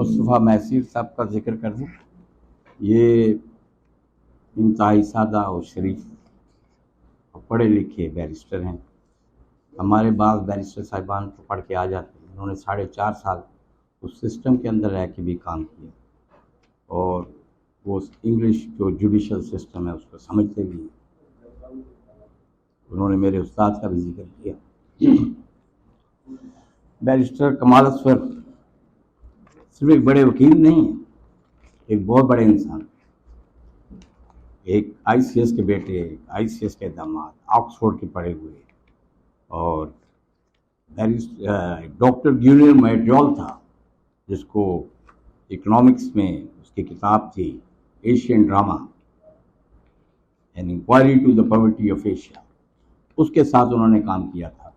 مصطفیٰ محسیر صاحب کا ذکر کر دوں. یہ انتہائی سادہ اور شریف اور پڑھے لکھے بیرسٹر ہیں. ہمارے بعض بیرسٹر صاحبان تو پڑھ کے آ جاتے ہیں. انہوں نے 4.5 سال اس سسٹم کے اندر رہ کے بھی کام کیا اور وہ انگلش جو جوڈیشل سسٹم ہے اس کو سمجھتے بھی ہیں. انہوں نے میرے استاد کا بھی ذکر کیا. بیرسٹر کمال اصفر صرف ایک بڑے وکیل نہیں ہیں، ایک بہت بڑے انسان، ایک ICS کے بیٹے، ICS کے داماد، آکسفورڈ کے پڑھے ہوئے، اور ڈاکٹر گیلیرمو میڈیول تھا جس کو اکنامکس میں اس کی کتاب تھی Asian drama an inquiry to the poverty of Asia, اس کے ساتھ انہوں نے کام کیا تھا.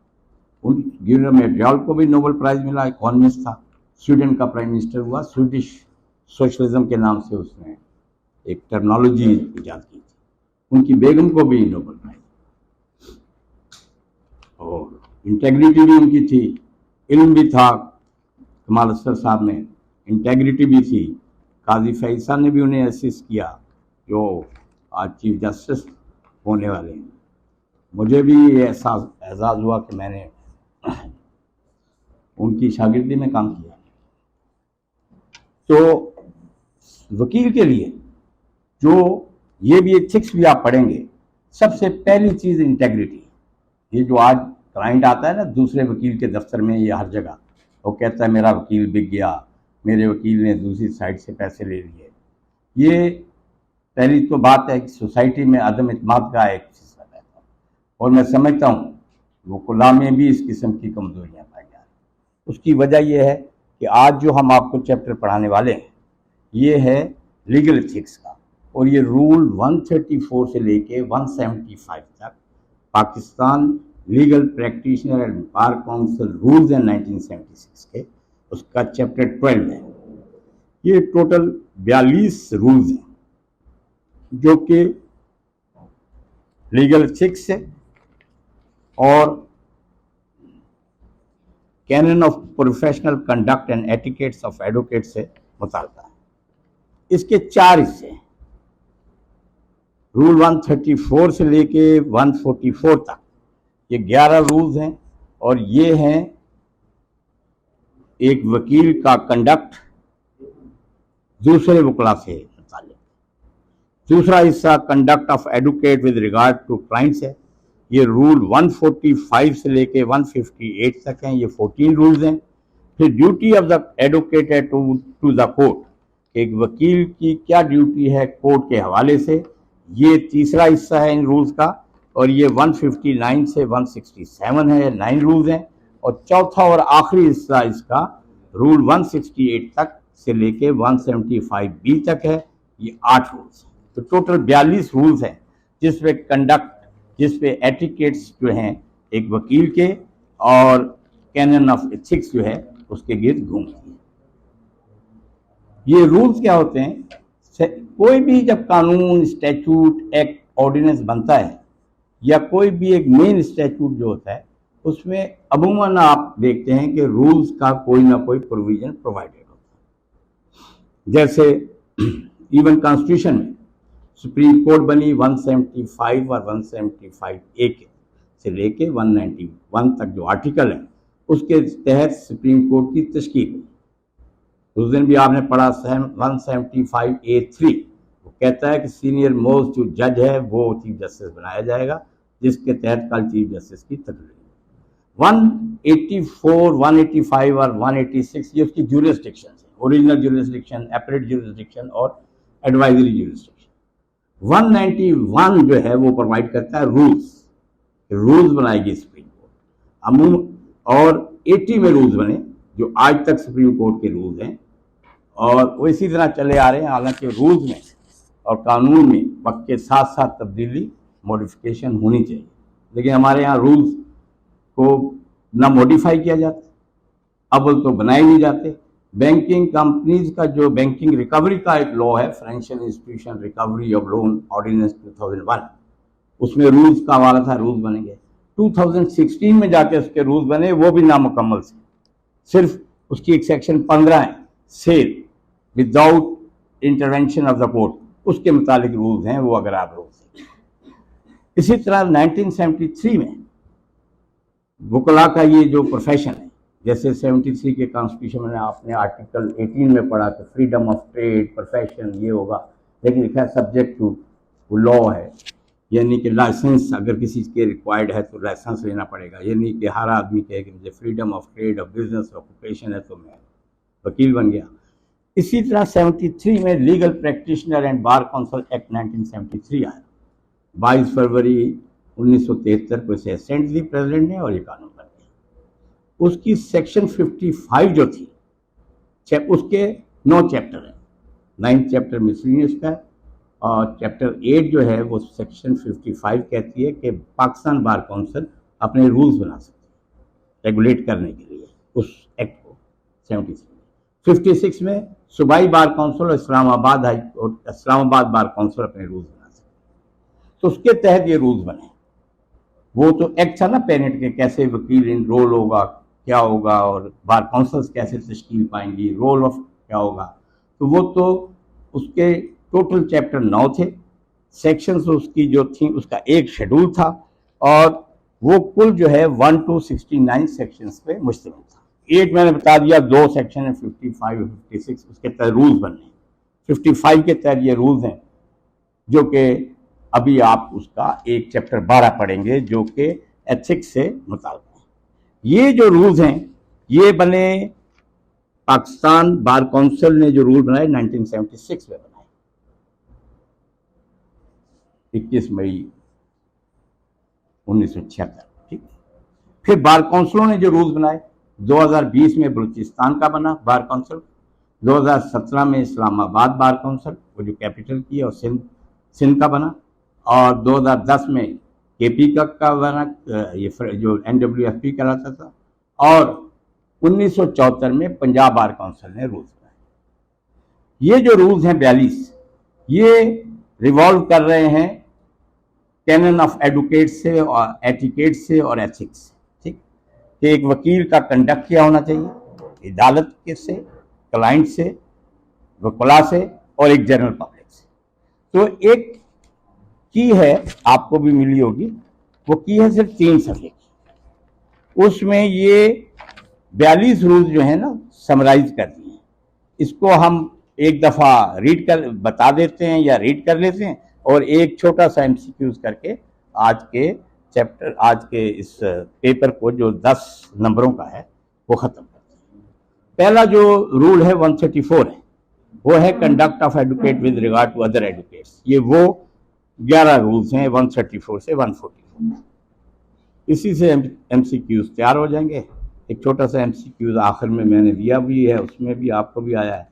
گیلیرمو میڈیول کو بھی نوبل پرائز ملا، اکانومسٹ تھا، سویڈن کا پرائم منسٹر ہوا. سویڈش سوشلزم کے نام سے اس نے ایک ٹرمنالوجی ایجاد کی تھی. ان کی بیگم کو بھی نوبل پرائز، اور انٹیگریٹی بھی ان کی تھی، علم بھی تھا. کمال اصفر صاحب میں انٹیگریٹی بھی تھی. قاضی فیض صاحب نے بھی انہیں اسسٹ کیا جو آج چیف جسٹس ہونے والے ہیں. مجھے بھی یہ اعزاز ہوا کہ میں نے ان کی شاگردی میں کام کیا. تو وکیل کے لیے جو یہ بھی ایتھکس بھی آپ پڑھیں گے، سب سے پہلی چیز انٹیگریٹی. یہ جو آج کلائنٹ آتا ہے نا دوسرے وکیل کے دفتر میں یا ہر جگہ، وہ کہتا ہے میرا وکیل بک گیا، میرے وکیل نے دوسری سائڈ سے پیسے لے لیے. یہ پہلی تو بات ہے کہ سوسائٹی میں عدم اعتماد کا ایک سلسلہ رہتا ہے، اور میں سمجھتا ہوں وہ کلا میں بھی اس قسم کی کمزوریاں پائی جا رہی ہیں. اس کی وجہ یہ ہے کہ آج جو ہم آپ کو چیپٹر پڑھانے والے ہیں یہ ہے لیگل ایتھکس کا، اور یہ رول 134 سے لے کے 175 تک Pakistan legal practitioner and bar council rules ہیں 1976 کے، اس کا چیپٹر 12 ہے. یہ ٹوٹل 42 رولز ہیں جو کہ لیگل ایتھکس سے اور canon of professional conduct and etiquettes of advocate سے متعلقہ ہے. اس کے 4 حصے ہیں. رول 134 سے لے کے 144 تک یہ 11 رولز ہیں، اور یہ ہیں ایک وکیل کا کنڈکٹ دوسرے وکلا سے متعلق. دوسرا حصہ conduct of advocate with regard to clients ہے. یہ رول 145 سے لے کے 158 تک ہیں، یہ 14 رولز ہیں. پھر ڈیوٹی آف دا ایڈوکیٹ ہے ٹو دا کورٹ، ایک وکیل کی کیا ڈیوٹی ہے کورٹ کے حوالے سے، یہ تیسرا حصہ ہے ان رولز کا، اور یہ 159 سے 167 ہے، 9 رولز ہیں. اور چوتھا اور آخری حصہ اس کا رول 168 تک سے لے کے 175B تک ہے، یہ 8 رولز ہیں. تو ٹوٹل 42 رولز ہیں جس پہ کنڈکٹ، جس پہ ایٹیکیٹس جو ہیں ایک وکیل کے اور کینن آف ایتھکس جو ہے اس کے گرد گھومتی ہیں. یہ رولز کیا ہوتے ہیں؟ کوئی بھی جب قانون، اسٹیچوٹ، ایکٹ، آرڈیننس بنتا ہے یا کوئی بھی ایک مین اسٹیچوٹ جو ہوتا ہے اس میں عموماً آپ دیکھتے ہیں کہ رولز کا کوئی نہ کوئی پروویژن پرووائڈڈ ہوتا ہے. جیسے ایون کانسٹیٹیوشن میں سپریم کورٹ بنی 175 اور 175A سے لے کے 191 تک جو آرٹیکل ہیں اس کے تحت سپریم کورٹ کی تشکیل ہوئی. اس دن بھی آپ نے پڑھا 175A3، وہ کہتا ہے کہ سینئر موسٹ جو جج ہے وہ چیف جسٹس بنایا جائے گا، جس کے تحت کل چیف جسٹس کی تقرری. 184، 185 اور 186 یہ اس کی جورسڈکشن ہے، اوریجنل جورسڈکشن، اپیلیٹ جورسڈکشن اور ایڈوائزری جورسڈکشن. 191 جو ہے وہ پرووائڈ کرتا ہے رولز بنائے گی سپریم کورٹ، اور 80 میں رولز بنے جو آج تک سپریم کورٹ کے رولز ہیں، اور وہ اسی طرح چلے آ رہے ہیں. حالانکہ رولز میں اور قانون میں وقت کے ساتھ ساتھ تبدیلی، موڈیفیکیشن ہونی چاہیے، لیکن ہمارے ہاں رولز کو نہ موڈیفائی کیا جاتا، اول تو بنائے نہیں جاتے. بینکنگ کمپنیز کا جو بینکنگ ریکوری کا ایک لا ہے، financial institution recovery of loan ordinance 2001، اس میں رولز کا حوالہ تھا، رولز بنے گئے. 2016 میں جا کے اس کے رولز بنے، وہ بھی نامکمل سے، صرف اس کی ایک سیکشن 15 ہے. sale without intervention of the court, اس کے متعلق رولز ہیں وہ اگر آپ رولز ہیں. اسی طرح 1973 میں وکلا کا یہ جو پروفیشن ہے، جیسے 73 کے کانسٹیٹیوشن میں آپ نے آرٹیکل 18 میں پڑھا کہ فریڈم آف ٹریڈ پروفیشن یہ ہوگا، لیکن لکھا ہے سبجیکٹ ٹو لا ہے، یعنی کہ لائسنس اگر کسی کے ریکوائرڈ ہے تو لائسنس لینا پڑے گا، یعنی کہ ہر آدمی کہے کہ مجھے freedom of trade of business occupation ہے تو میں وکیل بن گیا. اسی طرح 73 میں legal practitioner and bar council act 1973 آیا، 22 فروری 1973 کو اسے اسمبلی پریزیڈنٹ نے اور یہ قانون بن گیا. اس کی سیکشن 55 جو تھی، اس کے 9 چیپٹر ہیں. 9 چیپٹر مسلینیس کا ہے اور چیپٹر 8 جو ہے وہ سیکشن 55 کہتی ہے کہ پاکستان بار کونسل اپنے رولز بنا سکتے ہیں ریگولیٹ کرنے کے لیے اس ایکٹ کو. 56 میں صوبائی بار کونسل اور اسلام آباد بار کونسل اپنے رولز بنا سکتے ہیں. تو اس کے تحت یہ رولز بنے. وہ تو ایکٹ تھا نا پیرنٹ کے، کیسے وکیل انرول ہوگا، کیا ہوگا، اور بار کونسلز کیسے تشکیل پائیں گی، رول آف کیا ہوگا. تو وہ تو اس کے ٹوٹل چیپٹر 9 تھے، سیکشنز اس کی جو تھیں اس کا ایک شیڈول تھا، اور وہ کل جو ہے 1 to 69 سیکشنز پہ مشتمل تھا. 8 میں نے بتا دیا 2 سیکشن ہیں 55 اور 56، اس کے تحت رولز بننے ہیں. 55 کے تحت یہ رولز ہیں جو کہ ابھی آپ اس کا ایک چیپٹر 12 پڑھیں گے جو کہ ایتھکس سے متعلق ہیں. یہ جو رولز ہیں یہ بنے، پاکستان بار کونسل نے جو رول بنائے 1976 میں بنائے، 21 مئی 1976. ٹھیک. پھر بار کونسلوں نے جو رولز بنائے، 2020 میں بلوچستان کا بنا بار کونسل، 2017 میں اسلام آباد بار کونسل وہ جو کیپٹل کی ہے اور سندھ کا بنا، اور 2010 میں کے پی کا بنا، یہ جو NWFP کہلاتا تھا، اور 1974 میں پنجاب بار کونسل نے رولز بنائے. یہ جو رولز ہیں 42، یہ ریوالو کر رہے ہیں کینن آف ایڈوکیٹ سے اور ایٹیکیٹ سے اور ایتھکس سے. ٹھیک، کہ ایک وکیل کا کنڈکٹ کیا ہونا چاہیے عدالت کے سے، کلائنٹ سے، وکلا سے، اور ایک جنرل پبلک سے. تو ایک کی ہے آپ کو بھی ملی ہوگی، وہ کی ہے صرف 3 صفحے کی. اس میں یہ 42 رولز جو ہیں نا سمرائز کر دیے ہیں. اس کو ہم ایک دفعہ ریڈ کر بتا دیتے ہیں یا ریڈ کر لیتے ہیں، اور ایک چھوٹا سا MCQs کر کے آج کے اس پیپر کو جو 10 نمبروں کا ہے وہ ختم کرتے ہیں. پہلا جو رول ہے 134 ہے، وہ ہے conduct of advocate with regard to other advocates. یہ وہ 11 رولز ہیں 134 سے 144. اسی سے MCQs تیار ہو جائیں گے. ایک چھوٹا سا MCQs آخر میں نے دیا بھی ہے، اس میں بھی آپ کو بھی آیا ہے،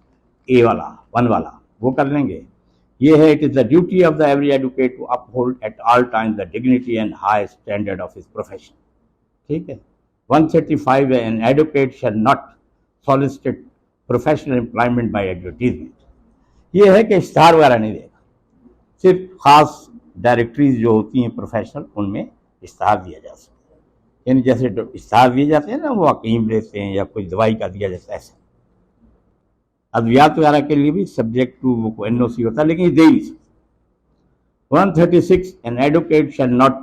A والا 1 والا وہ کر لیں گے. یہ ہے it is the duty of the every advocate to uphold at all times the dignity and high standard of his profession. ٹھیک ہے. 135 ہے an advocate shall not solicit professional employment by advertisement. یہ ہے کہ اشتہار وغیرہ نہیں دے گا، صرف خاص ڈائریکٹریز جو ہوتی ہیں پروفیشنل ان میں اشتہار دیا جا سکتا ہے. یعنی جیسے اشتہار دیے جاتے ہیں نا، وہ حکیم لیتے ہیں یا کوئی دوائی کا دیا جاتا ہے، ایسے ادویات وغیرہ کے لیے بھی سبجیکٹ ٹو وہ NOC ہوتا ہے، لیکن یہ دے نہیں سکتے. 136 an advocate shall not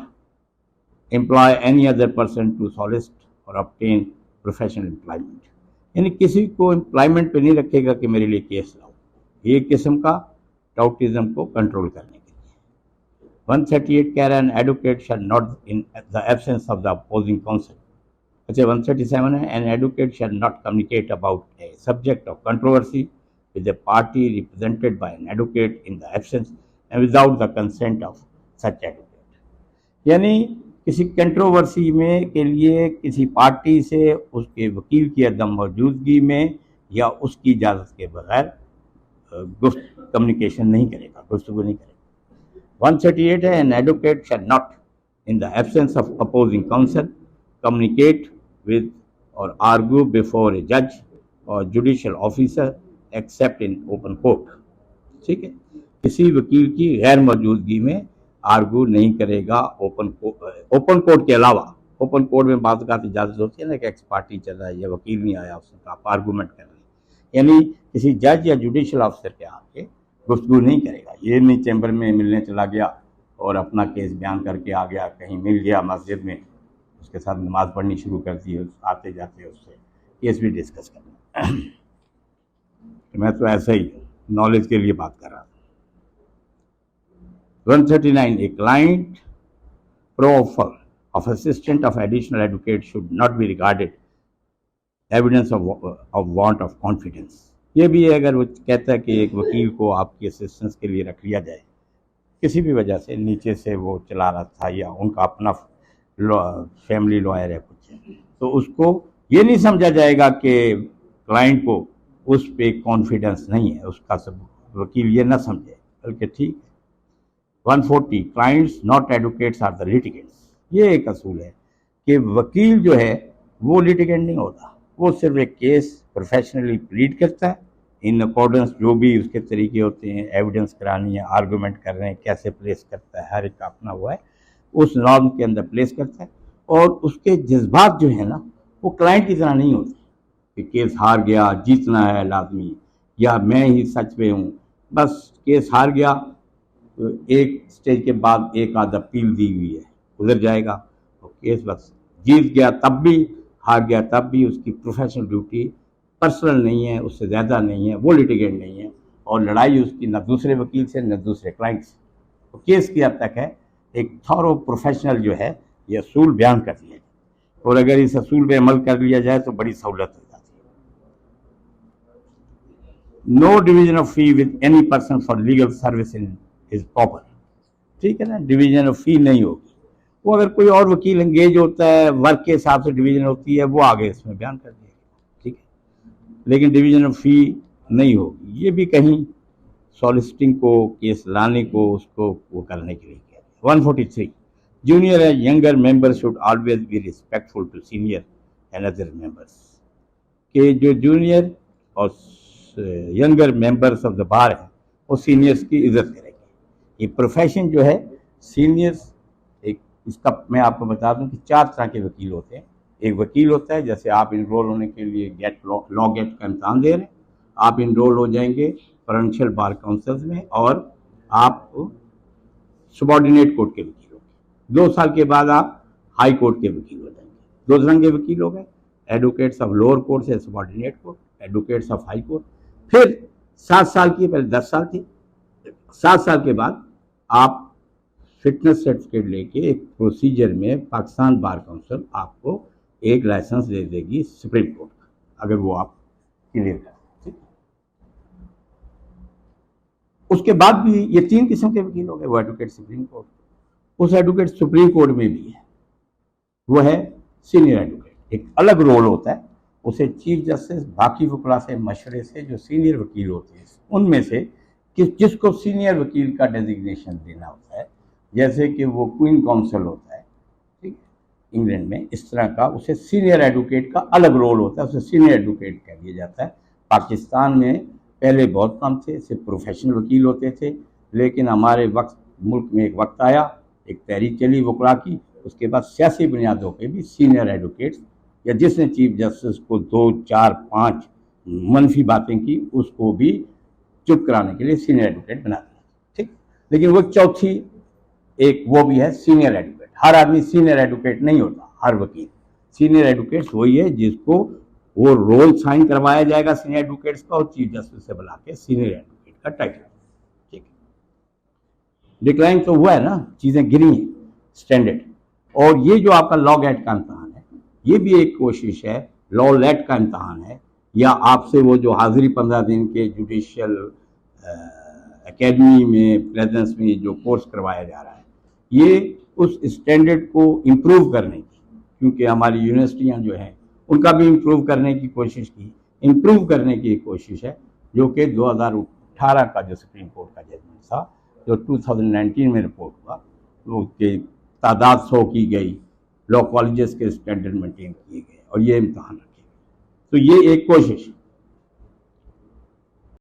employ any other person to solicit or obtain professional employment. یعنی کسی کو امپلائمنٹ پہ نہیں رکھے گا کہ میرے لیے کیس لاؤ، ایک قسم کا ٹاؤٹزم کو کنٹرول کرنے کے لیے. 138 کہہ رہا ہے an advocate shall not in the absence of the opposing counsel. اچھا 137 ہے an advocate shall not communicate about a subject of controversy with a party represented by an advocate in the absence and without the consent of such advocate. یعنی کسی controversy میں کے لیے کسی party سے اس کے وکیل کی عدم موجودگی میں یا اس کی اجازت کے بغیر کمیونیکیشن نہیں کرے گا، گفتگو نہیں کرے گا. 138 ہے an advocate shall not in the absence of opposing counsel communicate with or argue before a judge or judicial officer except in open court. ٹھیک ہے. کسی وکیل کی غیر موجودگی میں آرگو نہیں کرے گا اوپن کورٹ کے علاوہ. اوپن کورٹ میں بعض اوقات اجازت ہوتی ہے نا کہ ایکس پارٹی چل رہا ہے یا وکیل نہیں آیا، اس نے آپ آرگومنٹ کر رہے ہیں، یعنی کسی جج یا جوڈیشل آفسر کے آ کے گفتگو نہیں کرے گا. یہ نہیں چیمبر میں ملنے چلا گیا اور اپنا کیس بیان کر کے آ گیا, کہیں مل گیا مسجد میں, اس کے ساتھ نماز پڑھنی شروع کر دی, آتے جاتے اس سے کیس بھی ڈسکس کرنا. میں تو ایسا ہی نالج کے لیے بات کر رہا تھا. 139, a client proffer of assistant of additional advocate should not be regarded evidence of want of confidence. یہ بھی ہے اگر وہ کہتا ہے کہ ایک وکیل کو آپ کی اسسٹنس کے لیے رکھ لیا جائے, کسی بھی وجہ سے نیچے سے وہ چلا رہا تھا یا ان کا اپنا فیملی لائر ہے کچھ, تو اس کو یہ نہیں سمجھا جائے گا کہ کلائنٹ کو اس پہ کانفیڈنس نہیں ہے, اس کا سب وکیل یہ نہ سمجھے, بلکہ ٹھیک ہے. 140, clients not advocates are the litigants. یہ ایک اصول ہے کہ وکیل جو ہے وہ litigant نہیں ہوتا, وہ صرف ایک کیس پروفیشنلی پلیڈ کرتا ہے ان اکارڈنس جو بھی اس کے طریقے ہوتے ہیں, ایویڈنس کرانی ہے, آرگومنٹ کر رہے ہیں, کیسے پلیس کرتا ہے, ہر ایک کا اپنا ہوا ہے, اس نارم کے اندر پلیس کرتا ہے. اور اس کے جذبات جو ہیں نا وہ کلائنٹ کی طرح نہیں ہوتے کہ کیس ہار گیا, جیتنا ہے لازمی, یا میں ہی سچ پہ ہوں, بس کیس ہار گیا, ایک سٹیج کے بعد ایک آدھ اپیل دی ہوئی ہے, گزر جائے گا, اور کیس بس جیت گیا تب بھی, ہار گیا تب بھی, اس کی پروفیشنل ڈیوٹی پرسنل نہیں ہے, اس سے زیادہ نہیں ہے, وہ لٹیگنٹ نہیں ہے, اور لڑائی اس کی نہ دوسرے وکیل سے نہ دوسرے کلائنٹ سے. تو کیس کی حد تک ہے ایک تھورو پروفیشنل جو ہے یہ اصول بیان کر دیا جائے, اور اگر اس اصول پہ عمل کر لیا جائے تو بڑی سہولت ہو جاتی ہے. نو ڈویژن آف فی with any person for legal service is proper. ٹھیک ہے نا, ڈویژن آف فی نہیں ہوگی. وہ اگر کوئی اور وکیل انگیج ہوتا ہے, ورک کے حساب سے ڈویژن ہوتی ہے, وہ آگے اس میں بیان کر دیا گیا, ٹھیک ہے, لیکن ڈویژن آف فی نہیں ہوگی. یہ بھی کہیں سالسٹنگ کو, کیس لانے کو, اس کو وہ کرنے کے لیے کیا. 143, junior and younger member should always be respectful to senior and other members. کہ جو جونیئر اور younger members of the bar ہیں وہ سینئرس کی عزت کریں گے. یہ پروفیشن جو ہے سینئرس, ایک اس کا میں آپ کو بتا دوں کہ 4 طرح کے وکیل ہوتے ہیں. ایک وکیل ہوتا ہے, جیسے آپ انرول ہونے کے لیے لا گیٹ کا امتحان دے رہے ہیں, آپ انرول ہو جائیں گے پروونشل بار کونسلز میں, اور آپ سبارڈینیٹ کورٹ کے وکیل ہوں گے. 2 سال کے بعد آپ ہائی کورٹ کے وکیل ہو جائیں گے. 2 طرح کے وکیل ہو گئے, ایڈوکیٹس آف لوور کورٹ سے subordinate court, advocates of high court. پھر 7 سال کی, پہلے 10 سال تھی, 7 سال کے بعد آپ فٹنس سرٹیفکیٹ لے کے ایک پروسیجر میں پاکستان بار کونسل آپ کو ایک لائسنس دے دے گی سپریم کورٹ کا, اگر وہ آپ کلیئر کریں. اس کے بعد بھی یہ 3 قسم کے وکیل ہو گئے. وہ ایڈوکیٹ سپریم کورٹ, اس ایڈوکیٹ سپریم کورٹ میں بھی ہے, وہ ہے سینئر ایڈوکیٹ. ایک الگ رول ہوتا ہے, اسے چیف جسٹس باقی وکلاء سے مشورے سے جو سینئر وکیل ہوتے ہیں ان میں سے جس کو سینئر وکیل کا ڈیزگنیشن دینا ہوتا ہے, جیسے کہ وہ کوئن کونسل ہوتا ہے ٹھیک انگلینڈ میں, اس طرح کا اسے سینئر ایڈوکیٹ کا الگ رول ہوتا ہے, اسے سینئر ایڈوکیٹ کہہ دیا جاتا ہے. پاکستان میں پہلے بہت کم تھے, صرف پروفیشنل وکیل ہوتے تھے, لیکن ہمارے ملک میں ایک وقت آیا, ایک تحریک چلی وکلاء کی, اس کے بعد سیاسی بنیادوں پہ بھی سینئر ایڈوکیٹس, یا جس نے چیف جسٹس کو 2, 4, 5 منفی باتیں کی اس کو بھی چپ کرانے کے لیے سینئر ایڈوکیٹ بنا دیا, ٹھیک. لیکن وہ چوتھی ایک وہ بھی ہے سینئر ایڈوکیٹ. ہر آدمی سینئر ایڈوکیٹ نہیں ہوتا, ہر وکیل. سینئر ایڈوکیٹس وہی ہے جس کو وہ رول سائن کروایا جائے گا سینئر ایڈوکیٹس کا, اور چیف جسٹس سے بلا کے سینئر ایڈوکیٹ کا ٹائٹل, ٹھیک ہے. ڈکلائن تو ہوا ہے نا, چیزیں گری ہیں اسٹینڈرڈ. اور یہ جو آپ کا لا گیٹ کا امتحان ہے یہ بھی ایک کوشش ہے, لا لیٹ کا امتحان ہے, یا آپ سے وہ جو حاضری 15 دن کے جوڈیشل اکیڈمی میں پریزنس میں جو کورس کروایا جا رہا ہے, یہ اس اسٹینڈرڈ کو امپروو کرنے کی, کیونکہ ہماری یونیورسٹیاں جو ہیں ان کا بھی امپروو کرنے کی کوشش کی, امپروو کرنے کی ایک کوشش ہے, جو کہ 2018 کا جو سپریم کورٹ کا ججمنٹ تھا, جو 2019 میں رپورٹ ہوا, وہ کہ تعداد 100 کی گئی, لا کالجز کے اسٹینڈرڈ مینٹین کیے گئے, اور یہ امتحان رکھے گئے. تو یہ ایک کوشش